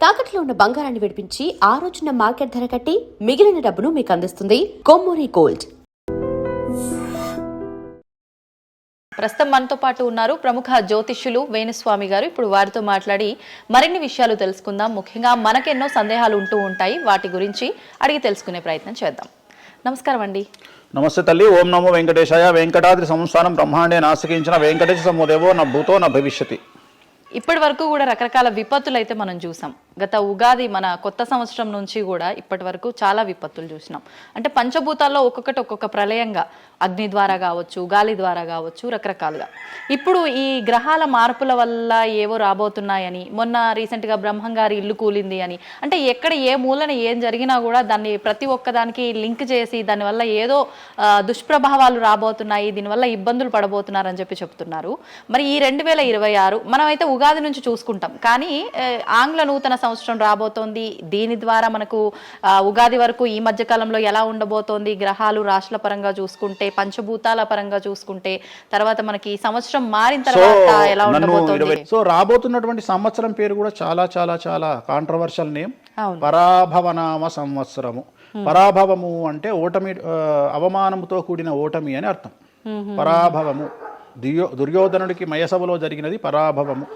తాకట్లో ఉన్న బంగారాన్ని విడిపించి ఆ రోజున మార్కెట్ ధర కట్టి మిగిలిన డబ్బును మీకు అందిస్తుంది కొమ్మూరి గోల్డ్. ప్రస్తుతం మనతో పాటు ఉన్నారు ప్రముఖ జ్యోతిష్యులు వేణుస్వామి గారు. ఇప్పుడు వారితో మాట్లాడి మరిన్ని విషయాలు తెలుసుకుందాం. ముఖ్యంగా మనకెన్నో సందేహాలు ఉంటూ ఉంటాయి, వాటి గురించి అడిగి తెలుసుకునే ప్రయత్నం చేద్దాం. నమస్కారం అండి. నమస్తే తల్లి. ఓం నమో వెంకటేశాయ. వెంకటాద్రి సంస్థానం బ్రహ్మాండే నాసికించిన వెంకటేశ సమోదేవో నా భూతో నా భవిష్యతి. ఇప్పటి వరకు కూడా రకరకాల విపత్తులు అయితే మనం చూసాం. గత ఉగాది మన కొత్త సంవత్సరం నుంచి కూడా ఇప్పటి వరకు చాలా విపత్తులు చూసినాం. అంటే పంచభూతాల్లో ఒక్కొక్కటి ఒక్కొక్క ప్రళయంగా, అగ్ని ద్వారా కావచ్చు, గాలి ద్వారా కావచ్చు, రకరకాలుగా. ఇప్పుడు ఈ గ్రహాల మార్పుల వల్ల ఏవో రాబోతున్నాయని, మొన్న రీసెంట్గా బ్రహ్మంగారి ఇల్లు కూలింది అని, అంటే ఎక్కడ ఏ మూలన ఏం జరిగినా కూడా దాన్ని ప్రతి ఒక్కదానికి లింక్ చేసి దానివల్ల ఏదో దుష్ప్రభావాలు రాబోతున్నాయి, దీనివల్ల ఇబ్బందులు పడబోతున్నారని చెప్తున్నారు. మరి ఈ 2026 మనమైతే ఉగాది నుంచి చూసుకుంటాం, కానీ ఆంగ్ల నూతన సంవత్సరం రాబోతోంది. దీని ద్వారా మనకు ఉగాది వరకు ఈ మధ్య కాలంలో ఎలా ఉండబోతోంది, గ్రహాలు రాశుల పరంగా చూసుకుంటే, పంచభూతాల పరంగా చూసుకుంటే, తర్వాత మనకి సంవత్సరం మారిన తర్వాత ఎలా ఉండబోతోంది. సో రాబోతున్నటువంటి సంవత్సరం పేరు కూడా చాలా చాలా చాలా కాంట్రవర్షియల్ నేమ్, పరాభవనామ సంవత్సరము. పరాభవము అంటే ఓటమి, అవమానముతో కూడిన ఓటమి అని అర్థం. పరాభవము దుర్యోధనుడికి మయసభలో జరిగినది పరాభవము.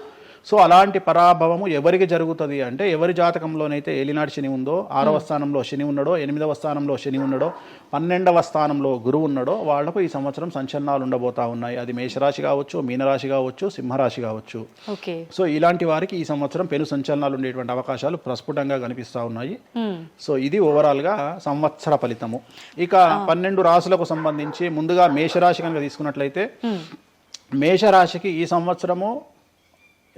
సో అలాంటి పరాభవము ఎవరికి జరుగుతుంది అంటే, ఎవరి జాతకంలోనైతే ఏలినాటి శని ఉందో, 6వ స్థానంలో శని ఉన్నాడో, 8వ స్థానంలో శని ఉన్నాడో, 12వ స్థానంలో గురువు ఉన్నాడో, వాళ్లకు ఈ సంవత్సరం సంచలనాలు ఉండబోతా ఉన్నాయి. అది మేషరాశి కావచ్చు, మీనరాశి కావచ్చు, సింహరాశి కావచ్చు. సో ఇలాంటి వారికి ఈ సంవత్సరం పెను సంచలనాలు ఉండేటువంటి అవకాశాలు ప్రస్ఫుటంగా కనిపిస్తూ ఉన్నాయి. సో ఇది ఓవరాల్గా సంవత్సర ఫలితము. ఇక 12 రాశులకు సంబంధించి ముందుగా మేషరాశి కనుక తీసుకున్నట్లయితే, మేషరాశికి ఈ సంవత్సరము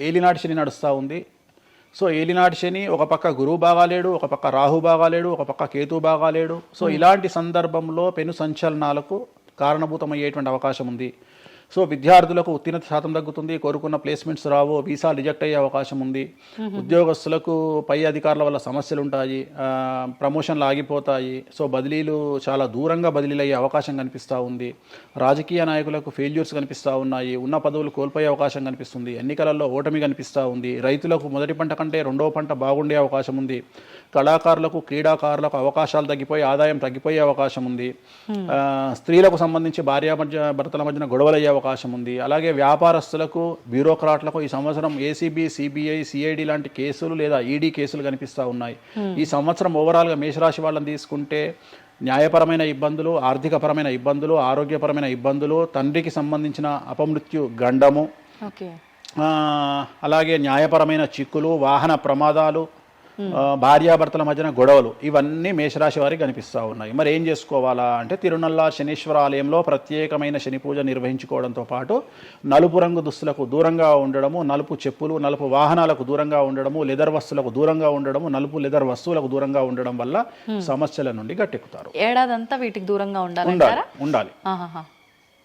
ఏలినాటి శని నడుస్తూ ఉంది. సో ఏలినాటి శని ఒక పక్క గురువు బాగాలేడు, ఒక పక్క రాహు బాగాలేడు, ఒక పక్క కేతు బాగాలేడు. సో ఇలాంటి సందర్భంలో పెను సంచలనాలకు కారణభూతమయ్యేటువంటి అవకాశం ఉంది. సో విద్యార్థులకు ఉత్తీర్ణత శాతం తగ్గుతుంది, కోరుకున్న ప్లేస్మెంట్స్ రావు, వీసా రిజెక్ట్ అయ్యే అవకాశం ఉంది. ఉద్యోగస్తులకు పై అధికారుల వల్ల సమస్యలు ఉంటాయి, ప్రమోషన్లు ఆగిపోతాయి. సో బదిలీలు చాలా దూరంగా బదిలీలు అయ్యే అవకాశం కనిపిస్తూ ఉంది. రాజకీయ నాయకులకు ఫెయిల్యూర్స్ కనిపిస్తూ ఉన్నాయి, ఉన్న పదవులు కోల్పోయే అవకాశం కనిపిస్తుంది, ఎన్నికలలో ఓటమి కనిపిస్తూ ఉంది. రైతులకు మొదటి పంట కంటే రెండవ పంట బాగుండే అవకాశం ఉంది. కళాకారులకు, క్రీడాకారులకు అవకాశాలు తగ్గిపోయి ఆదాయం తగ్గిపోయే అవకాశం ఉంది. స్త్రీలకు సంబంధించి భర్తల మధ్యన గొడవలు అయ్యే అవకాశం ఉంది. అలాగే వ్యాపారస్తులకు, బ్యూరోక్రాట్లకు ఈ సంవత్సరం ఏసీబీ, సిబిఐ, సిఐడి లాంటి కేసులు లేదా ఈడీ కేసులు కనిపిస్తూ ఉన్నాయి. ఈ సంవత్సరం ఓవరాల్గా మేషరాశి వాళ్ళని తీసుకుంటే న్యాయపరమైన ఇబ్బందులు, ఆర్థికపరమైన ఇబ్బందులు, ఆరోగ్యపరమైన ఇబ్బందులు, తండ్రికి సంబంధించిన అపమృత్యు గండము, అలాగే న్యాయపరమైన చిక్కులు, వాహన ప్రమాదాలు, భార్యాభర్తల మధ్యన గొడవలు, ఇవన్నీ మేషరాశి వారికి కనిపిస్తూ ఉన్నాయి. మరి ఏం చేసుకోవాలా అంటే, తిరునల్లా శనీశ్వర ఆలయంలో ప్రత్యేకమైన శని పూజ నిర్వహించుకోవడంతో పాటు నలుపు రంగు దుస్తులకు దూరంగా ఉండడము, నలుపు చెప్పులు, నలుపు వాహనాలకు దూరంగా ఉండడము, లెదర్ వస్తువులకు దూరంగా ఉండడము, నలుపు లెదర్ వస్తువులకు దూరంగా ఉండడం వల్ల సమస్యల నుండి గట్టెక్కుతారు. ఏడాదంతా వీటికి దూరంగా ఉండాలి.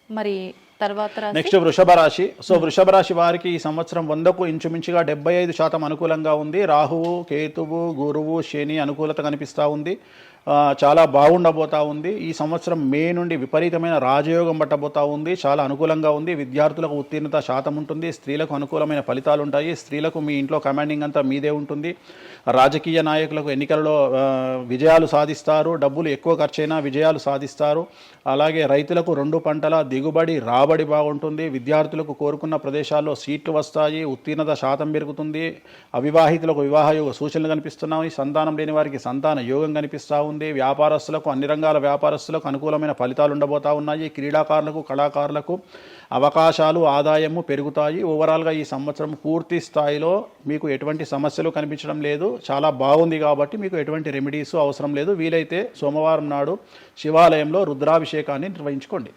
మరి తర్వాత నెక్స్ట్ వృషభ రాశి. సో వృషభ రాశి వారికి ఈ సంవత్సరం 100కు ఇంచుమించుగా 75% అనుకూలంగా ఉంది. రాహువు, కేతువు, గురువు, శని అనుకూలత కనిపిస్తూ ఉంది. చాలా బాగుండబోతా ఉంది. ఈ సంవత్సరం మే నుండి విపరీతమైన రాజయోగం పట్టబోతా ఉంది. చాలా అనుకూలంగా ఉంది. విద్యార్థులకు ఉత్తీర్ణత శాతం ఉంటుంది. స్త్రీలకు అనుకూలమైన ఫలితాలు ఉంటాయి. స్త్రీలకు మీ ఇంట్లో కమాండింగ్ అంతా మీదే ఉంటుంది. రాజకీయ నాయకులకు ఎన్నికలలో విజయాలు సాధిస్తారు. డబ్బులు ఎక్కువ ఖర్చైనా విజయాలు సాధిస్తారు. అలాగే రైతులకు 2 పంటల దిగుబడి, రాబడి బాగుంటుంది. విద్యార్థులకు కోరుకున్న ప్రదేశాల్లో సీట్లు వస్తాయి. ఉత్తీర్ణత శాతం పెరుగుతుంది. అవివాహితులకు వివాహ యోగ సూచనలు కనిపిస్తున్నాయి. సంతానం లేని వారికి సంతాన యోగం కనిపిస్తూ ఉంది. వ్యాపారస్తులకు, అన్ని రంగాల వ్యాపారస్తులకు అనుకూలమైన ఫలితాలు ఉండబోతా ఉన్నాయి. క్రీడాకారులకు, కళాకారులకు అవకాశాలు, ఆదాయము పెరుగుతాయి. ఓవరాల్గా ఈ సంవత్సరం పూర్తి స్థాయిలో మీకు ఎటువంటి సమస్యలు కనిపించడం లేదు. చాలా బాగుంది కాబట్టి మీకు ఎటువంటి రెమెడీస్ అవసరం లేదు. వీలైతే సోమవారం నాడు శివాలయంలో రుద్రాభిషేకాన్ని నిర్వహించుకోండి.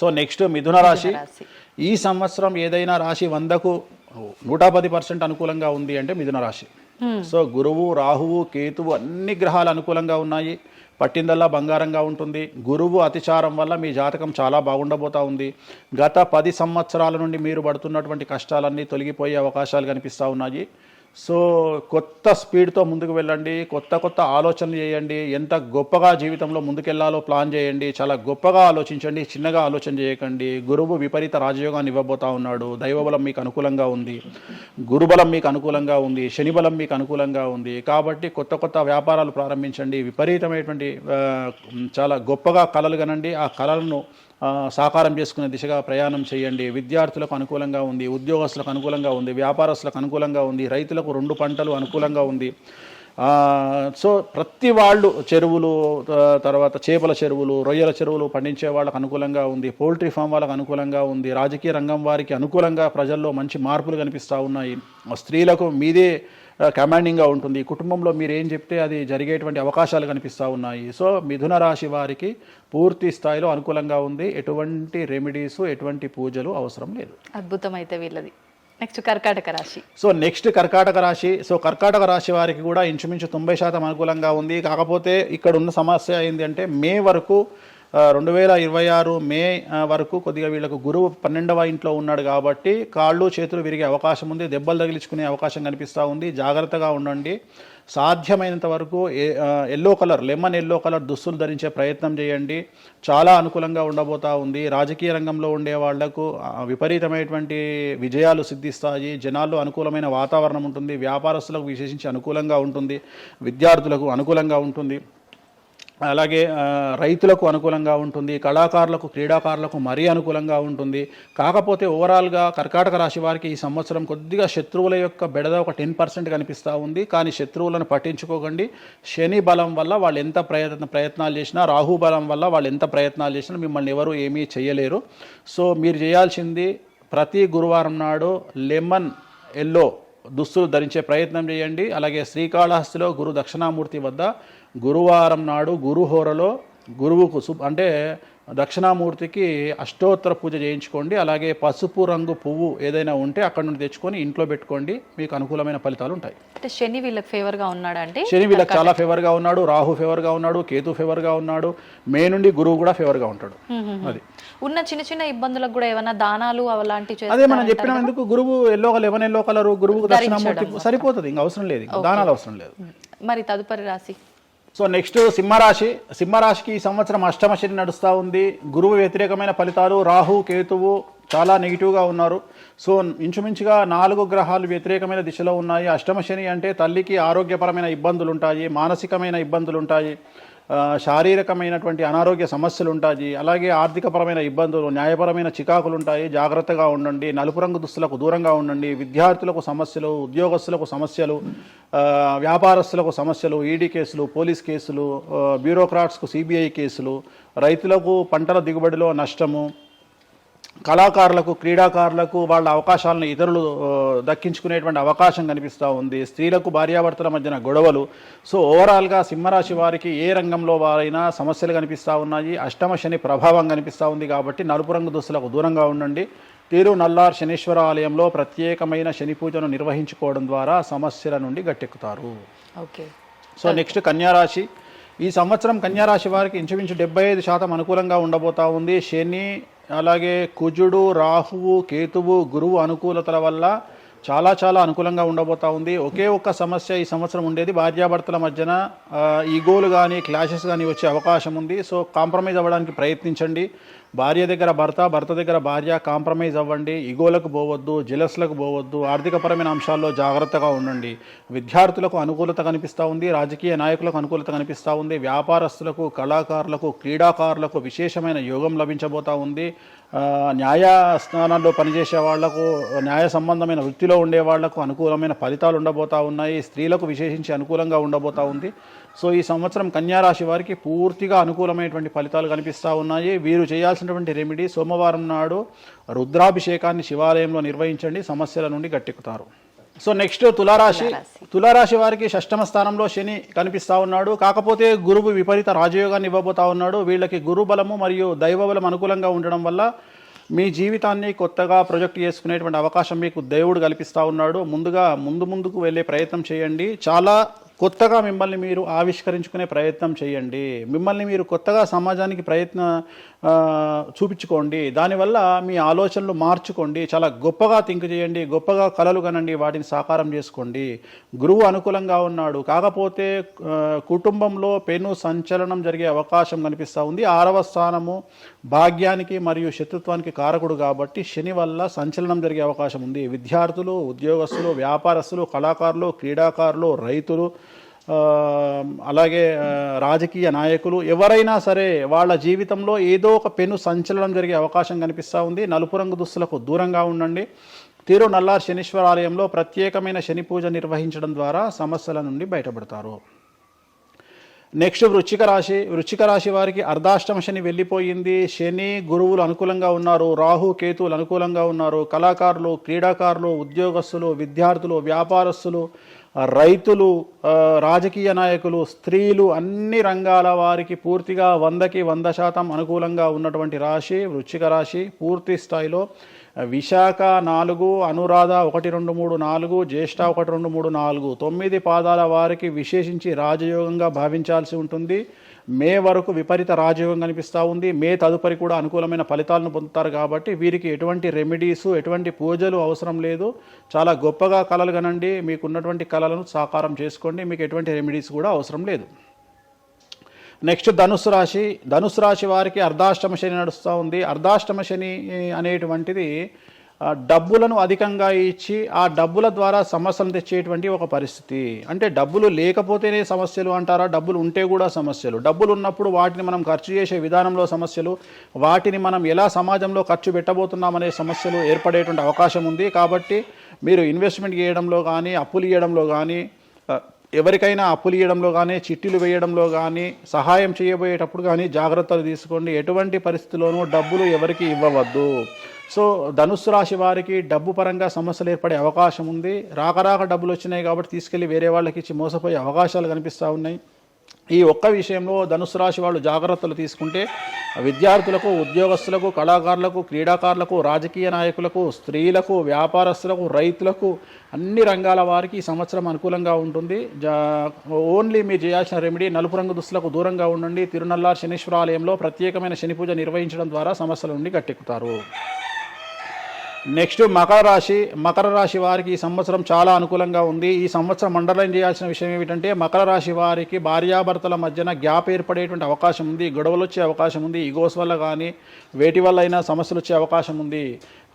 సో నెక్స్ట్ మిథున రాశి. ఈ సంవత్సరం ఏదైనా రాశి 100కు 110% అనుకూలంగా ఉంది అంటే మిథున రాశి. సో గురువు, రాహువు, కేతువు అన్ని గ్రహాలు అనుకూలంగా ఉన్నాయి. పట్టిందల్లా బంగారంగా ఉంటుంది. గురువు అతిచారం వల్ల మీ జాతకం చాలా బాగుండబోతా ఉంది. గత 10 సంవత్సరాల నుండి మీరు పడుతున్నటువంటి కష్టాలన్నీ తొలగిపోయే అవకాశాలు కనిపిస్తూ ఉన్నాయి. సో కొత్త స్పీడ్తో ముందుకు వెళ్ళండి, కొత్త కొత్త ఆలోచనలు చేయండి, ఎంత గొప్పగా జీవితంలో ముందుకెళ్లాలో ప్లాన్ చేయండి, చాలా గొప్పగా ఆలోచించండి, చిన్నగా ఆలోచన చేయకండి. గురువు విపరీత రాజయోగాన్ని ఇవ్వబోతా ఉన్నాడు. దైవబలం మీకు అనుకూలంగా ఉంది, గురుబలం మీకు అనుకూలంగా ఉంది, శనిబలం మీకు అనుకూలంగా ఉంది. కాబట్టి కొత్త కొత్త వ్యాపారాలు ప్రారంభించండి, విపరీతమైనటువంటి చాలా గొప్పగా కలలు కనండి, ఆ కళలను సాకారం చేసుకునే దిశగా ప్రయాణం చేయండి. విద్యార్థులకు అనుకూలంగా ఉంది, ఉద్యోగస్తులకు అనుకూలంగా ఉంది, వ్యాపారస్తులకు అనుకూలంగా ఉంది, రైతులకు 2 పంటలు అనుకూలంగా ఉంది. సో ప్రతి వాళ్ళు చెరువులు, తర్వాత చేపల చెరువులు, రొయ్యల చెరువులు పండించే వాళ్ళకు అనుకూలంగా ఉంది, పౌల్ట్రీ ఫామ్ వాళ్ళకు అనుకూలంగా ఉంది, రాజకీయ రంగం వారికి అనుకూలంగా ప్రజల్లో మంచి మార్పులు కనిపిస్తూ ఉన్నాయి. స్త్రీలకు మీదే కమాండింగ్గా ఉంటుంది, కుటుంబంలో మీరు ఏం చెప్తే అది జరిగేటువంటి అవకాశాలు కనిపిస్తూ ఉన్నాయి. సో మిథున రాశి వారికి పూర్తి స్థాయిలో అనుకూలంగా ఉంది. ఎటువంటి రెమెడీస్, ఎటువంటి పూజలు అవసరం లేదు. అద్భుతం అయితే వీళ్ళది. నెక్స్ట్ కర్కాటక రాశి. సో నెక్స్ట్ కర్కాటక రాశి. సో కర్కాటక రాశి వారికి కూడా ఇంచుమించు 90% అనుకూలంగా ఉంది. కాకపోతే ఇక్కడ ఉన్న సమస్య ఏంటి అంటే మే వరకు 2026 మే వరకు కొద్దిగా వీళ్ళకు గురువు 12వ ఇంట్లో ఉన్నాడు కాబట్టి కాళ్ళు చేతులు విరిగే అవకాశం ఉంది, దెబ్బలు తగిలించుకునే అవకాశం కనిపిస్తూ ఉంది. జాగ్రత్తగా ఉండండి. సాధ్యమైనంత వరకు yellow colour, lemon yellow colour దుస్తులు ధరించే ప్రయత్నం చేయండి. చాలా అనుకూలంగా ఉండబోతూ ఉంది. రాజకీయ రంగంలో ఉండే వాళ్లకు విపరీతమైనటువంటి విజయాలు సిద్ధిస్తాయి. జనాల్లో అనుకూలమైన వాతావరణం ఉంటుంది. వ్యాపారస్తులకు విశేషించి అనుకూలంగా ఉంటుంది. విద్యార్థులకు అనుకూలంగా ఉంటుంది. అలాగే రైతులకు అనుకూలంగా ఉంటుంది. కళాకారులకు, క్రీడాకారులకు మరీ అనుకూలంగా ఉంటుంది. కాకపోతే ఓవరాల్గా కర్కాటక రాశి వారికి ఈ సంవత్సరం కొద్దిగా శత్రువుల యొక్క బెడద ఒక 10% కనిపిస్తూ ఉంది. కానీ శత్రువులను పట్టించుకోకండి. శని బలం వల్ల వాళ్ళు ఎంత ప్రయత్నాలు చేసినా, రాహు బలం వల్ల వాళ్ళు ఎంత ప్రయత్నాలు చేసినా మిమ్మల్ని ఎవరు ఏమీ చేయలేరు. సో మీరు చేయాల్సింది ప్రతి గురువారం నాడు లెమన్ ఎల్లో దుస్తులు ధరించే ప్రయత్నం చేయండి. అలాగే శ్రీకాళహస్తిలో గురు దక్షిణామూర్తి వద్ద గురువారం నాడు గురుహోరలో గురువుకు అంటే దక్షిణామూర్తికి అష్టోత్తర పూజ చేయించుకోండి. అలాగే పసుపు రంగు పువ్వు ఏదైనా ఉంటే అక్కడ నుండి తెచ్చుకొని ఇంట్లో పెట్టుకోండి. మీకు అనుకూలమైన ఫలితాలు ఉంటాయి. అంటే శని వీళ్ళకి ఫేవర్గా ఉన్నాడు, అంటే శని వీళ్ళకి చాలా ఫేవర్గా ఉన్నాడు, రాహు ఫేవర్గా ఉన్నాడు, కేతు ఫేవర్గా ఉన్నాడు, మే నుండి గురువు కూడా ఫేవర్గా ఉంటాడు. అది ఉన్న చిన్న చిన్న ఇబ్బందులకు కూడా ఏమైనా దానాలు అలాంటివి అదే మనం చెప్పినందుకు గురువు లెమన్ ఎల్లో కలర్ గురువుకు దక్షిణామూర్తి సరిపోతుంది, ఇంకా అవసరం లేదు, దానాలు అవసరం లేదు. మరి తదుపరి రాశి. సో నెక్స్ట్ సింహరాశి. సింహరాశికి ఈ సంవత్సరం అష్టమ శని నడుస్తూ ఉంది. గురువు వ్యతిరేకమైన ఫలితాలు, రాహు కేతువు చాలా నెగిటివ్గా ఉన్నారు. సో ఇంచుమించుగా 4 గ్రహాలు వ్యతిరేకమైన దిశలో ఉన్నాయి. అష్టమ శని అంటే తల్లికి ఆరోగ్యపరమైన ఇబ్బందులు ఉంటాయి, మానసికమైన ఇబ్బందులు ఉంటాయి, శారీరకమైనటువంటి అనారోగ్య సమస్యలు ఉంటాయి, అలాగే ఆర్థికపరమైన ఇబ్బందులు, న్యాయపరమైన చికాకులు ఉంటాయి. జాగ్రత్తగా ఉండండి. నలుపు రంగు దుస్తులకు దూరంగా ఉండండి. విద్యార్థులకు సమస్యలు, ఉద్యోగస్తులకు సమస్యలు, వ్యాపారస్తులకు సమస్యలు, ఈడీ కేసులు, పోలీస్ కేసులు, బ్యూరోక్రాట్స్కు సిబిఐ కేసులు, రైతులకు పంటల దిగుబడిలో నష్టము, కళాకారులకు, క్రీడాకారులకు వాళ్ళ అవకాశాలను ఇతరులు దక్కించుకునేటువంటి అవకాశం కనిపిస్తూ ఉంది. స్త్రీలకు భార్యాభర్తల మధ్యన గొడవలు. సో ఓవరాల్గా సింహరాశి వారికి ఏ రంగంలో వారైనా సమస్యలు కనిపిస్తూ ఉన్నాయి. అష్టమ శని ప్రభావం కనిపిస్తూ ఉంది కాబట్టి నలుపు రంగు దుస్తులకు దూరంగా ఉండండి. తీరు నల్లార్ శనీశ్వర ఆలయంలో ప్రత్యేకమైన శని పూజను నిర్వహించుకోవడం ద్వారా సమస్యల నుండి గట్టెక్కుతారు. ఓకే. సో నెక్స్ట్ కన్యారాశి. ఈ సంవత్సరం కన్యారాశి వారికి ఇంచుమించు 75% అనుకూలంగా ఉండబోతా ఉంది. శని, అలాగే కుజుడు, రాహువు, కేతువు, గురువు అనుకూలతల వల్ల చాలా చాలా అనుకూలంగా ఉండబోతా ఉంది. ఒకే ఒక్క సమస్య ఈ సంవత్సరం ఉండేది, భార్యాభర్తల మధ్యన ఈగోలు కానీ క్లాషెస్ కానీ వచ్చే అవకాశం ఉంది. సో కాంప్రమైజ్ అవ్వడానికి ప్రయత్నించండి. భార్య దగ్గర భర్త, భర్త దగ్గర భార్య, కాంప్రమైజ్ అవ్వండి. ఈగోలకు పోవద్దు, జెలస్లకు పోవద్దు. ఆర్థికపరమైన అంశాల్లో జాగ్రత్తగా ఉండండి. విద్యార్థులకు అనుకూలత కనిపిస్తూ ఉంది. రాజకీయ నాయకులకు అనుకూలత కనిపిస్తూ ఉంది. వ్యాపారస్తులకు, కళాకారులకు, క్రీడాకారులకు విశేషమైన యోగం లభించబోతూ ఉంది. న్యాయస్థానాల్లో పనిచేసే వాళ్లకు, న్యాయ సంబంధమైన వృత్తిలో ఉండే వాళ్లకు అనుకూలమైన ఫలితాలు ఉండబోతూ ఉన్నాయి. స్త్రీలకు విశేషించి అనుకూలంగా ఉండబోతూ ఉంది. సో ఈ సంవత్సరం కన్యారాశి వారికి పూర్తిగా అనుకూలమైనటువంటి ఫలితాలు కనిపిస్తూ ఉన్నాయి. వీరు చేయాల్సినటువంటి రెమెడీ, సోమవారం నాడు రుద్రాభిషేకాన్ని శివాలయంలో నిర్వహించండి. సమస్యల నుండి గట్టెక్కుతారు. సో నెక్స్ట్ తులారాశి. తులారాశి వారికి 6వ స్థానంలో శని కనిపిస్తూ ఉన్నాడు. కాకపోతే గురువు విపరీత రాజయోగాన్ని ఇవ్వబోతా ఉన్నాడు. వీళ్ళకి గురు బలము మరియు దైవ బలం అనుకూలంగా ఉండడం వల్ల మీ జీవితాన్ని కొత్తగా ప్రొజెక్ట్ చేసుకునేటువంటి అవకాశం మీకు దేవుడు కల్పిస్తూ ఉన్నాడు. ముందుకు వెళ్ళే ప్రయత్నం చేయండి. చాలా కొత్తగా మిమ్మల్ని మీరు ఆవిష్కరించుకునే ప్రయత్నం చేయండి. మిమ్మల్ని మీరు కొత్తగా సమాజానికి చూపించుకోండి. దానివల్ల మీ ఆలోచనలు మార్చుకోండి. చాలా గొప్పగా థింక్ చేయండి, గొప్పగా కలలు కనండి, వాటిని సాకారం చేసుకోండి. గురువు అనుకూలంగా ఉన్నాడు, కాకపోతే కుటుంబంలో పెను సంచలనం జరిగే అవకాశం కనిపిస్తూ ఉంది. 6వ స్థానము భాగ్యానికి మరియు శత్రుత్వానికి కారకుడు కాబట్టి శని వల్ల సంచలనం జరిగే అవకాశం ఉంది. విద్యార్థులు, ఉద్యోగస్తులు, వ్యాపారస్తులు, కళాకారులు, క్రీడాకారులు, రైతులు, అలాగే రాజకీయ నాయకులు ఎవరైనా సరే వాళ్ళ జీవితంలో ఏదో ఒక పెను సంచలనం జరిగే అవకాశం కనిపిస్తూ ఉంది. నలుపు రంగు దుస్తులకు దూరంగా ఉండండి. తిరునల్లార్ శనీశ్వర ఆలయంలో ప్రత్యేకమైన శని పూజ నిర్వహించడం ద్వారా సమస్యల నుండి బయటపడతారు. నెక్స్ట్ వృశ్చిక రాశి వారికి అర్ధాష్టమ శని వెళ్ళిపోయింది. శని గురువులు అనుకూలంగా ఉన్నారు, రాహు కేతువులు అనుకూలంగా ఉన్నారు. కళాకారులు, క్రీడాకారులు, ఉద్యోగస్తులు, విద్యార్థులు, వ్యాపారస్తులు, రైతులు, రాజకీయ నాయకులు, స్త్రీలు, అన్ని రంగాల వారికి పూర్తిగా 100కి 100% అనుకూలంగా ఉన్నటువంటి రాశి వృశ్చిక రాశి. పూర్తి స్థాయిలో విశాఖ 4, అనురాధ 1, 2, 3, 4, జ్యేష్ఠ 1, 2, 3, 4, 9 పాదాల వారికి విశేషించి రాజయోగంగా భావించాల్సి ఉంటుంది. మే వరకు విపరీత రాజయోగం కనిపిస్తూ ఉంది. మే తదుపరి కూడా అనుకూలమైన ఫలితాలను పొందుతారు. కాబట్టి వీరికి ఎటువంటి రెమెడీసు, ఎటువంటి పూజలు అవసరం లేదు. చాలా గొప్పగా కళలు కనండి, మీకున్నటువంటి కళలను సాకారం చేసుకోండి. మీకు ఎటువంటి రెమెడీస్ కూడా అవసరం లేదు. నెక్స్ట్ ధనుసు రాశి వారికి అర్ధాష్టమ శని నడుస్తూ ఉంది. అర్ధాష్టమ శని అనేటువంటిది డబ్బులను అధికంగా ఇచ్చి ఆ డబ్బుల ద్వారా సమస్యలు తెచ్చేటువంటి ఒక పరిస్థితి. అంటే డబ్బులు లేకపోతేనే సమస్యలు అంటారా? డబ్బులు ఉంటే కూడా సమస్యలు. డబ్బులు ఉన్నప్పుడు వాటిని మనం ఖర్చు చేసే విధానంలో సమస్యలు, వాటిని మనం ఎలా సమాజంలో ఖర్చు పెట్టబోతున్నామనే సమస్యలు ఏర్పడేటువంటి అవకాశం ఉంది. కాబట్టి మీరు ఇన్వెస్ట్మెంట్ చేయడంలో కానీ, అప్పులు ఇవ్వడంలో కానీ, ఎవరికైనా అప్పులు ఇవ్వడంలో కానీ, చిట్టీలు వేయడంలో కానీ, సహాయం చేయబోయేటప్పుడు కానీ జాగ్రత్తలు తీసుకోండి. ఎటువంటి పరిస్థితుల్లోనూ డబ్బులు ఎవరికి ఇవ్వవద్దు. సో ధనుస్సు రాశి వారికి డబ్బు పరంగా సమస్యలు ఏర్పడే అవకాశం ఉంది. రాక డబ్బులు వచ్చినాయి కాబట్టి తీసుకెళ్ళి వేరే వాళ్ళకి ఇచ్చి మోసపోయే అవకాశాలు కనిపిస్తూ ఉన్నాయి. ఈ ఒక్క విషయంలో ధనుస్సు రాశి వాళ్ళు జాగ్రత్తలు తీసుకుంటే విద్యార్థులకు, ఉద్యోగస్తులకు, కళాకారులకు, క్రీడాకారులకు, రాజకీయ నాయకులకు, స్త్రీలకు, వ్యాపారస్తులకు, రైతులకు, అన్ని రంగాల వారికి ఈ సంవత్సరం అనుకూలంగా ఉంటుంది. ఓన్లీ మీరు చేయాల్సిన రెమెడీ నలుపు రంగు దుస్తులకు దూరంగా ఉండండి. తిరునల్లార్ శనీశ్వర ఆలయంలో ప్రత్యేకమైన శని పూజ నిర్వహించడం ద్వారా సమస్యల నుండి గట్టెక్కుతారు. నెక్స్ట్ మకర రాశి వారికి ఈ సంవత్సరం చాలా అనుకూలంగా ఉంది. ఈ సంవత్సరం అండర్లైన్ చేయాల్సిన విషయం ఏమిటంటే మకర రాశి వారికి భార్యాభర్తల మధ్యన గ్యాప్ ఏర్పడేటువంటి అవకాశం ఉంది. గొడవలు వచ్చే అవకాశం ఉంది. ఈగోస్ వల్ల కానీ వేటి వల్ల అయినా సమస్యలు వచ్చే అవకాశం ఉంది.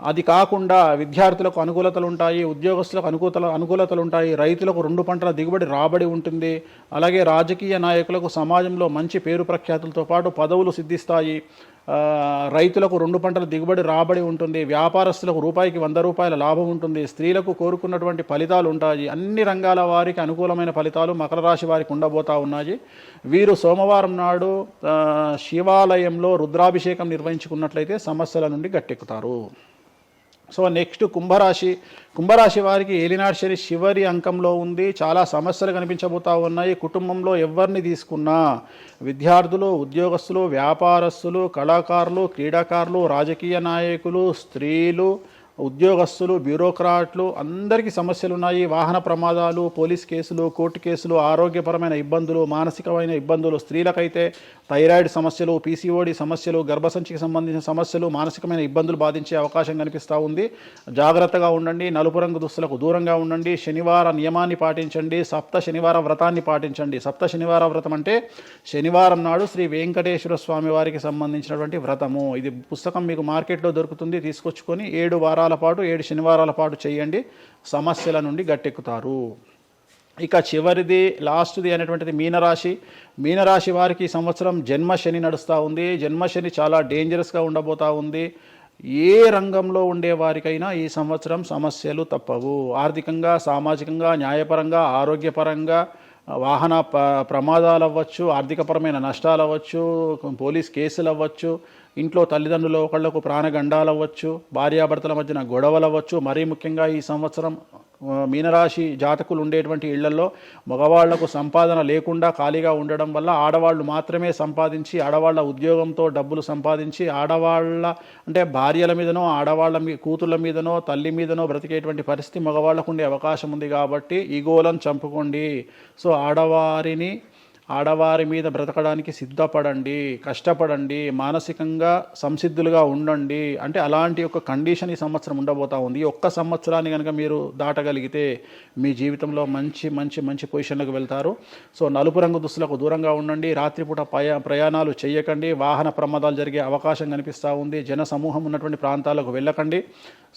అది కాకుండా విద్యార్థులకు అనుకూలతలు ఉంటాయి, ఉద్యోగస్తులకు అనుకూలతలు ఉంటాయి, రైతులకు 2 పంటల దిగుబడి రాబడి ఉంటుంది. అలాగే రాజకీయ నాయకులకు సమాజంలో మంచి పేరు ప్రఖ్యాతులతో పాటు పదవులు సిద్ధిస్తాయి. రైతులకు 2 పంటల దిగుబడి రాబడి ఉంటుంది. వ్యాపారస్తులకు రూపాయికి 100 రూపాయల లాభం ఉంటుంది. స్త్రీలకు కోరుకున్నటువంటి ఫలితాలు ఉంటాయి. అన్ని రంగాల వారికి అనుకూలమైన ఫలితాలు మకర రాశి వారికి ఉండబోతా ఉన్నాయి. వీరు సోమవారం నాడు శివాలయంలో రుద్రాభిషేకం నిర్వహించుకున్నట్లయితే సమస్యల నుండి గట్టెక్కుతారు. సో నెక్స్ట్ కుంభరాశి వారికి ఏలినాటి శని చివరి అంకంలో ఉంది. చాలా సమస్యలు కనిపించబోతా ఉన్నాయి. కుటుంబంలో ఎవరిని తీసుకున్నా విద్యార్థులు, ఉద్యోగస్తులు, వ్యాపారస్తులు, కళాకారులు, క్రీడాకారులు, రాజకీయ నాయకులు, స్త్రీలు, ఉద్యోగస్తులు, బ్యూరోక్రాట్లు అందరికీ సమస్యలు ఉన్నాయి. వాహన ప్రమాదాలు, పోలీస్ కేసులు, కోర్టు కేసులు, ఆరోగ్యపరమైన ఇబ్బందులు, మానసికమైన ఇబ్బందులు, స్త్రీలకైతే థైరాయిడ్ సమస్యలు, పీసీఓడి సమస్యలు, గర్భసంచికి సంబంధించిన సమస్యలు, మానసికమైన ఇబ్బందులు బాధించే అవకాశం కనిపిస్తూ ఉంది. జాగ్రత్తగా ఉండండి. నలుపు రంగు దుస్తులకు దూరంగా ఉండండి. శనివార నియమాన్ని పాటించండి. సప్త శనివార వ్రతాన్ని పాటించండి. సప్త శనివార వ్రతం అంటే శనివారం నాడు శ్రీ వెంకటేశ్వర స్వామి వారికి సంబంధించినటువంటి వ్రతము. ఇది పుస్తకం మీకు మార్కెట్లో దొరుకుతుంది. తీసుకొచ్చుకొని 7 వారాల పాటు 7 శనివారాల పాటు చేయండి. సమస్యల నుండి గట్టెక్కుతారు. ఇక చివరిది లాస్ట్ది అనేటువంటిది మీనరాశి వారికి ఈ సంవత్సరం జన్మశని నడుస్తూ ఉంది. జన్మశని చాలా డేంజరస్గా ఉండబోతూ ఉంది. ఏ రంగంలో ఉండే వారికైనా ఈ సంవత్సరం సమస్యలు తప్పవు. ఆర్థికంగా, సామాజికంగా, న్యాయపరంగా, ఆరోగ్యపరంగా, వాహన ప్రమాదాలు అవ్వచ్చు, ఆర్థికపరమైన నష్టాలు అవ్వచ్చు, పోలీస్ కేసులు అవ్వచ్చు, ఇంట్లో తల్లిదండ్రులు ఒకళ్లకు ప్రాణగండాలు అవ్వచ్చు, భార్యాభర్తల మధ్యన గొడవలు అవ్వచ్చు. మరీ ముఖ్యంగా ఈ సంవత్సరం మీనరాశి జాతకులు ఉండేటువంటి ఇళ్లలో మగవాళ్లకు సంపాదన లేకుండా ఖాళీగా ఉండడం వల్ల ఆడవాళ్ళు మాత్రమే సంపాదించి ఆడవాళ్ళ ఉద్యోగంతో డబ్బులు సంపాదించి ఆడవాళ్ళ అంటే భార్యల మీదనో ఆడవాళ్ళ కూతుళ్ళ మీదనో తల్లి మీదనో బ్రతికేటువంటి పరిస్థితి మగవాళ్ళకు ఉండే అవకాశం ఉంది. కాబట్టి ఈగోలను చంపుకోండి. సో ఆడవారి మీద బ్రతకడానికి సిద్ధపడండి, కష్టపడండి, మానసికంగా సంసిద్ధులుగా ఉండండి. అంటే అలాంటి ఒక కండిషన్ ఈ సంవత్సరం ఉండబోతా ఉంది. ఈ ఒక్క సంవత్సరాన్ని కనుక మీరు దాటగలిగితే మీ జీవితంలో మంచి మంచి మంచి పొజిషన్లకు వెళ్తారు. సో నలుపు రంగు దుస్తులకు దూరంగా ఉండండి. రాత్రిపూట ప్రయాణాలు చేయకండి. వాహన ప్రమాదాలు జరిగే అవకాశం కనిపిస్తూ ఉంది. జన సమూహం ఉన్నటువంటి ప్రాంతాలకు వెళ్ళకండి.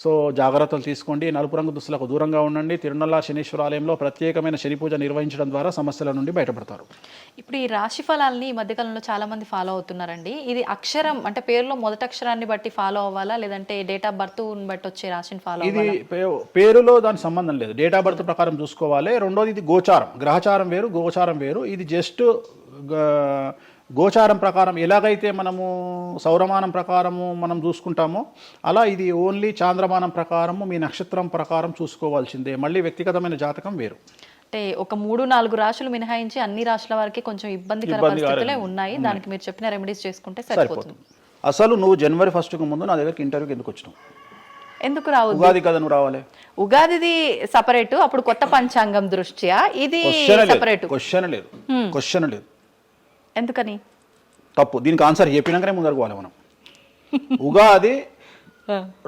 సో జాగ్రత్తలు తీసుకోండి. నలుపు రంగు దుస్తులకు దూరంగా ఉండండి. తిరునల్ల శనీశ్వర ఆలయంలో ప్రత్యేకమైన శని పూజ నిర్వహించడం ద్వారా సమస్యల నుండి బయటపడతారు. ఇప్పుడు ఈ రాశి ఫలాల్ని ఈ మధ్యకాలంలో చాలా మంది ఫాలో అవుతున్నారండి. ఇది అక్షరం అంటే పేరులో మొదటి అక్షరాన్ని బట్టి ఫాలో అవ్వాలా, లేదంటే డేట్ ఆఫ్ బర్త్ బట్టి వచ్చే రాశిని ఫాలో ఇది అవ్వాలా? పేరులో దాని సంబంధం లేదు. డేట్ ఆఫ్ బర్త్ ప్రకారం చూసుకోవాలి. రెండోది ఇది గోచారం, గ్రహచారం వేరు, గోచారం వేరు. ఇది జస్ట్ గోచారం ప్రకారం ఎలాగైతే మనము సౌరమానం ప్రకారము మనం చూసుకుంటామో అలా ఇది ఓన్లీ చాంద్రమానం ప్రకారము మీ నక్షత్రం ప్రకారం చూసుకోవాల్సిందే. మళ్ళీ వ్యక్తిగతమైన జాతకం వేరు. అంటే ఒక 3-4 రాశులు మినహాయించి అన్ని రాశుల వారికి కొంచెం ఇబ్బందికర పరిస్థితులే ఉన్నాయి. దానికి మీరు చెప్పిన రెమెడీస్ చేసుకుంటే సరిపోతుంది. అసలు నువ్వు జనవరి 1కు ముందు నా దగ్గరికి ఇంటర్వ్యూకి ఎందుకు వచ్చినావు? ఎందుకు రావు? ఉగాది కదా నువ్వు రావాలి. ఉగాదిది సపరేట్, అప్పుడు కొత్త పంచాంగం దృష్ట్యా ఇది సపరేట్. క్వశ్చన్ లేదు. ఎందుకని? తప్పు. దీనికి ఆన్సర్ చెప్పినాకనే ముందరకు పోవాలి మనం. ఉగాది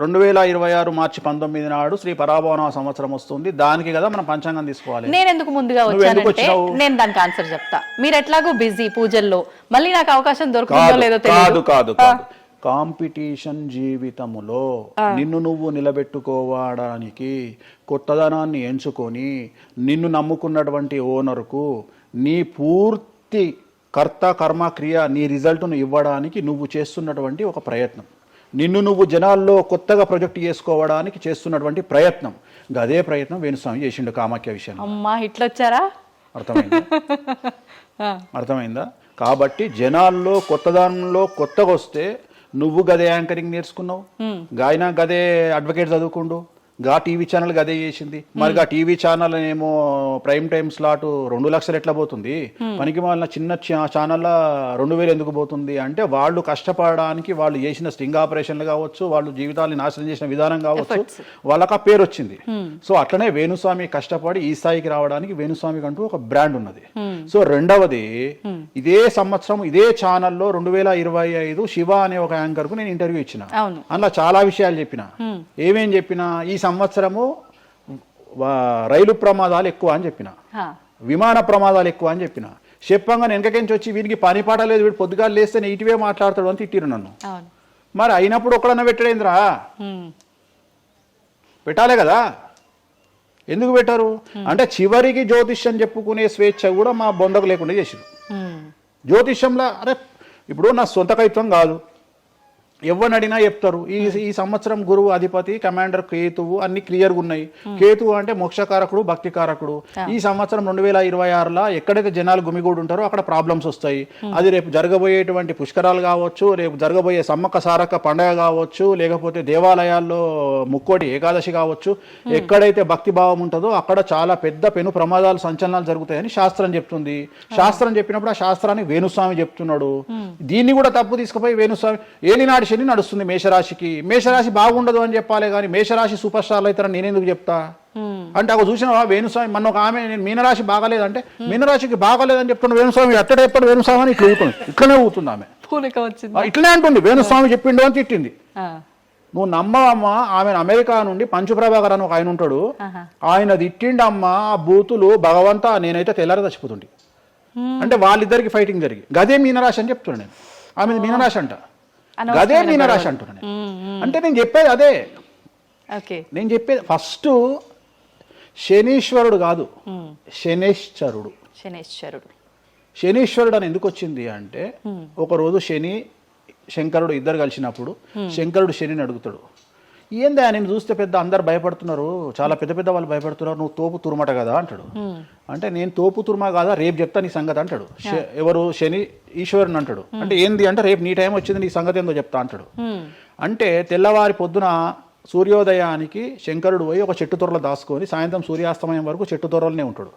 2026 మార్చి 19 నాడు శ్రీ పరాభవన సంవత్సరం వస్తుంది. దానికి కదా మనం పంచాంగం తీసుకోవాలి. నేను ఎందుకు ముందుగా వచ్చానంటే నేను దానికి ఆన్సర్ చెప్తా. మీరు ఎట్లాగో బిజీ పూజల్లో, మళ్ళీ నాకు అవకాశం దొరుకుతుందో లేదో తెలియదు. కాదు కాంపిటీషన్ జీవితములో నిన్ను నువ్వు నిలబెట్టుకోవడానికి కొత్తదనాన్ని ఎంచుకొని నిన్ను నమ్ముకున్నటువంటి ఓనర్కు నీ పూర్తి కర్త కర్మ క్రియ నీ రిజల్ట్ను ఇవ్వడానికి నువ్వు చేస్తున్నటువంటి ఒక ప్రయత్నం, నిన్ను నువ్వు జనాల్లో కొత్తగా ప్రొజెక్ట్ చేసుకోవడానికి చేస్తున్నటువంటి ప్రయత్నం. అదే ప్రయత్నం వేణుస్వామి చేసిండు కామాఖ్య విషయంలో. అమ్మా ఇట్లొచ్చారా? అర్థమైందా? కాబట్టి జనాల్లో కొత్తదానంలో కొత్తగా వస్తే నువ్వు గదే యాంకరింగ్ నేర్చుకున్నావు, గాయన గదే అడ్వకేట్ చదువుకుండు, గా టీవీ ఛానల్ గదే చేసింది. మరి గా టీవీ ఛానల్ ఏమో ప్రైమ్ టైమ్ స్లాట్ 2 లక్షలు ఎట్లా పోతుంది? పనికి వాళ్ళ చిన్న ఛానల్లో 2000 ఎందుకు పోతుంది అంటే వాళ్ళు కష్టపడడానికి వాళ్ళు చేసిన స్టింగ్ ఆపరేషన్లు కావచ్చు, వాళ్ళు జీవితాన్ని నాశనం చేసిన విధానం కావచ్చు, వాళ్ళకి ఆ పేరు వచ్చింది. సో అట్లనే వేణుస్వామి కష్టపడి ఈ స్థాయికి రావడానికి వేణుస్వామికి అంటూ ఒక బ్రాండ్ ఉన్నది. సో రెండవది, ఇదే సంవత్సరం ఇదే ఛానల్లో 2025 శివ అనే ఒక యాంకర్ కు నేను ఇంటర్వ్యూ ఇచ్చిన. అందులో చాలా విషయాలు చెప్పిన. ఏమేం చెప్పినా, ఈ సంవత్సరము రైలు ప్రమాదాలు ఎక్కువ అని చెప్పిన, విమాన ప్రమాదాలు ఎక్కువ అని చెప్పిన. చెప్పంగా వెనకకెంచి వచ్చి వీరికి పని పాట లేదు, వీడు పొద్దుగాలు లేస్తే నెగిటివే మాట్లాడతాడు అని తిట్టిరు నన్ను. మరి అయినప్పుడు ఒక్కడన్నా పెట్టడేంద్రా? పెట్టాలే కదా. ఎందుకు పెట్టారు అంటే చివరికి జ్యోతిష్యం చెప్పుకునే స్వేచ్ఛ కూడా మా బొందకు లేకుండా చేసిరు. జ్యోతిష్యంలో అరే ఇప్పుడు నా సొంత కవిత్వం కాదు, ఎవరిని అడిగినా చెప్తారు. ఈ సంవత్సరం గురువు అధిపతి కమాండర్ కేతువు అన్ని క్లియర్గా ఉన్నాయి. కేతువు అంటే మోక్షకారకుడు, భక్తికారకుడు. ఈ సంవత్సరం 2026లో ఎక్కడైతే జనాలు గుమిగూడు ఉంటారో అక్కడ ప్రాబ్లమ్స్ వస్తాయి. అది రేపు జరగబోయేటువంటి పుష్కరాలు కావచ్చు, రేపు జరగబోయే సమ్మక్క సారక్క పండగ కావచ్చు, లేకపోతే దేవాలయాల్లో ముక్కోటి ఏకాదశి కావచ్చు, ఎక్కడైతే భక్తి భావం ఉంటుందో అక్కడ చాలా పెద్ద పెను ప్రమాదాలు సంచలనాలు జరుగుతాయని శాస్త్రం చెప్తుంది. శాస్త్రం చెప్పినప్పుడు ఆ శాస్త్రాన్ని వేణుస్వామి చెప్తున్నాడు. దీన్ని కూడా తప్పు తీసుకుపోయి వేణుస్వామి ఏలినాడు శని నడుస్తుంది మేషరాశికి, మేషరాశి బాగుండదు అని చెప్పాలి కానీ మేషరాశి సూపర్ స్టార్లు అవుతారని నేనెందుకు చెప్తా అంటే, ఒక చూసిన వేణుస్వామి మన ఒక ఆమె నేను మీనరాశి బాగాలేదంటే మీనరాశికి బాగాలేదని చెప్తున్నా వేణుస్వామి అట్టడే ఎప్పుడు వేణుస్వామి అని ఇట్లా ఊతుంది, ఇట్లనే ఊతుంది ఆమె, ఇట్లనే అంటుంది వేణుస్వామి చెప్పిండు అని తిట్టింది. నువ్వు నమ్మవమ్మా, ఆమె అమెరికా నుండి పంచు ప్రభాకర్ అని ఒక ఆయన ఉంటాడు, ఆయన తిట్టిండమ్మా ఆ బూతులు భగవంతా నేనైతే తెల్లారి చచ్చిపోతుండే. అంటే వాళ్ళిద్దరికి ఫైటింగ్ జరిగి గదే మీనరాశి అని చెప్తున్నాను నేను. ఆమె మీనరాశి అంట, గదే మీనరాశి అంటున్నాను నేను. అంటే నేను చెప్పేది అదే. నేను చెప్పేది ఫస్ట్ శనీశ్వరుడు కాదు, శనేశ్వరుడు. శనీశ్వరుడు అని ఎందుకు వచ్చింది అంటే, ఒకరోజు శని శంకరుడు ఇద్దరు కలిసినప్పుడు శంకరుడు శనిని అడుగుతాడు, ఏందా నేను చూస్తే పెద్ద అందరు భయపడుతున్నారు, చాలా పెద్ద పెద్ద వాళ్ళు భయపడుతున్నారు, నువ్వు తోపు తురుమట కదా అంటాడు. అంటే నేను తోపు తురుమా కాదా, రేపు చెప్తా నీ సంగతి అంటాడు. ఎవరు శని ఈశ్వరుని అంటాడు. అంటే ఏంది అంటే రేపు నీ టైం వచ్చింది నీ సంగతి ఏందో చెప్తా అంటాడు. అంటే తెల్లవారి పొద్దున సూర్యోదయానికి శంకరుడు పోయి ఒక చెట్టు తొర్రలో దాచుకొని సాయంత్రం సూర్యాస్తమయం వరకు చెట్టు తొర్రలోనే ఉంటాడు.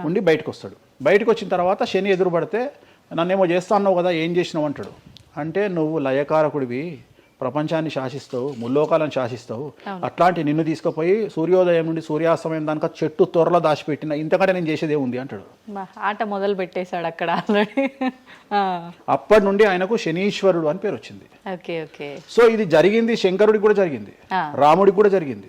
ఉండి బయటకు వస్తాడు. బయటకు వచ్చిన తర్వాత శని ఎదురుపడితే నన్నేమో చేస్తా అన్నావు కదా, ఏం చేసినావు అంటాడు. అంటే నువ్వు లయకారకుడివి, ప్రపంచాన్ని శాసిస్తావు, ముల్లోకాలను శాసిస్తావు, అట్లాంటి నిన్ను తీసుకుపోయి సూర్యోదయం నుండి సూర్యాస్తమయం దానిక చెట్టు త్వరలో దాచిపెట్టిన, ఇంతకంటే నేను చేసేదే ఉంది అంటాడు. ఆట మొదలు పెట్టేశాడు అక్కడ ఆల్రెడీ. అప్పటి నుండి ఆయనకు శనీశ్వరుడు అని పేరు వచ్చింది. Okay okay. సో ఇది జరిగింది శంకరుడికి కూడా జరిగింది, రాముడికి కూడా జరిగింది.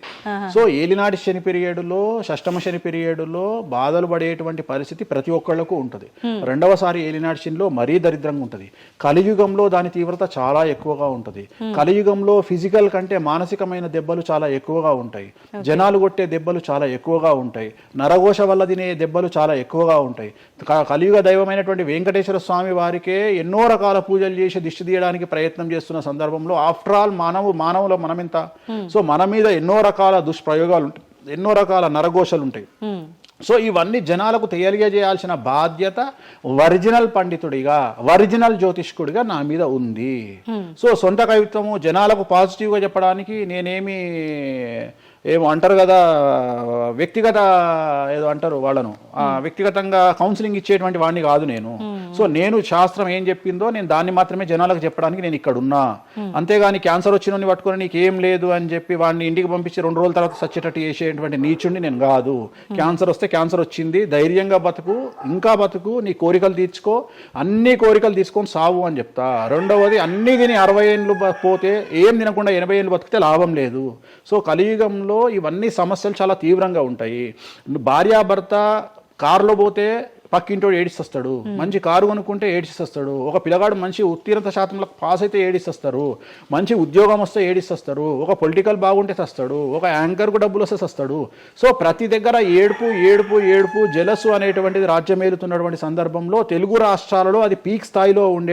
సో ఏలినాటి శని పీరియడ్లో, షష్టమ శని పీరియడ్లో బాధలు పడేటువంటి పరిస్థితి ప్రతి ఒక్కళ్లకు ఉంటుంది. రెండవసారి ఏలినాటి శనిలో మరీ దరిద్రంగా ఉంటుంది. కలియుగంలో దాని తీవ్రత చాలా ఎక్కువగా ఉంటుంది. కలియుగంలో ఫిజికల్ కంటే మానసికమైన దెబ్బలు చాలా ఎక్కువగా ఉంటాయి. జనాలు కొట్టే దెబ్బలు చాలా ఎక్కువగా ఉంటాయి. నరఘోష వల్ల తినే దెబ్బలు చాలా ఎక్కువగా ఉంటాయి. కలియుగ దైవమైనటువంటి వెంకటేశ్వర స్వామి వారికే ఎన్నో రకాల పూజలు చేసి దిష్టి తీయడానికి ప్రయత్నం చేస్తున్న సందర్భంలో ఆఫ్టర్ ఆల్ మానవుల మనమెంత. సో మన మీద ఎన్నో రకాల దుష్ప్రయోగాలు ఉంటాయి, ఎన్నో రకాల నరఘోషలు ఉంటాయి. సో ఇవన్నీ జనాలకు తెలియజేయాల్సిన బాధ్యత ఒరిజినల్ పండితుడిగా, ఒరిజినల్ జ్యోతిష్కుడిగా నా మీద ఉంది. సో సొంత కవిత్వము జనాలకు పాజిటివ్గా చెప్పడానికి నేనేమి ఏమో అంటారు కదా, వ్యక్తిగత ఏదో అంటారు వాళ్ళను, వ్యక్తిగతంగా కౌన్సిలింగ్ ఇచ్చేటువంటి వాడిని కాదు నేను. సో నేను శాస్త్రం ఏం చెప్పిందో నేను దాన్ని మాత్రమే జనాలకు చెప్పడానికి నేను ఇక్కడ ఉన్నా. అంతేగాని క్యాన్సర్ వచ్చిన పట్టుకొని నీకు ఏం లేదు అని చెప్పి వాడిని ఇంటికి పంపించి 2 రోజుల తర్వాత సచ్చేటట్టు చేసేటువంటి నీచుడిని నేను కాదు. క్యాన్సర్ వస్తే క్యాన్సర్ వచ్చింది, ధైర్యంగా బతుకు, ఇంకా బతుకు, నీ కోరికలు తీర్చుకో, అన్ని కోరికలు తీసుకొని సావు అని చెప్తా. రెండవది, అన్ని తిని 60 ఏళ్ళు పోతే ఏం తినకుండా 80 ఏళ్ళు బతికితే లాభం లేదు. సో కలియుగంలో ఇవన్నీ సమస్యలు చాలా తీవ్రంగా ఉంటాయి. భార్యాభర్త కారులో పోతే పక్కింటోడు ఏడిస్తొస్తాడు, మంచి కారు కొనుక్కుంటే ఏడిస్తొస్తాడు, ఒక పిల్లగాడు మంచి ఉత్తీర్ణత శాతంలో పాస్ అయితే ఏడిస్తొస్తారు, మంచి ఉద్యోగం వస్తే ఏడిస్తొస్తారు, ఒక పొలిటికల్ బాగుంటే చస్తాడు, ఒక యాంకర్కు డబ్బులు వస్తే చస్తాడు. సో ప్రతి దగ్గర ఏడుపు ఏడుపు ఏడుపు, జలసు అనేటువంటిది రాజ్యమేలుతున్నటువంటి సందర్భంలో తెలుగు రాష్ట్రాలలో అది పీక్ స్థాయిలో ఉండే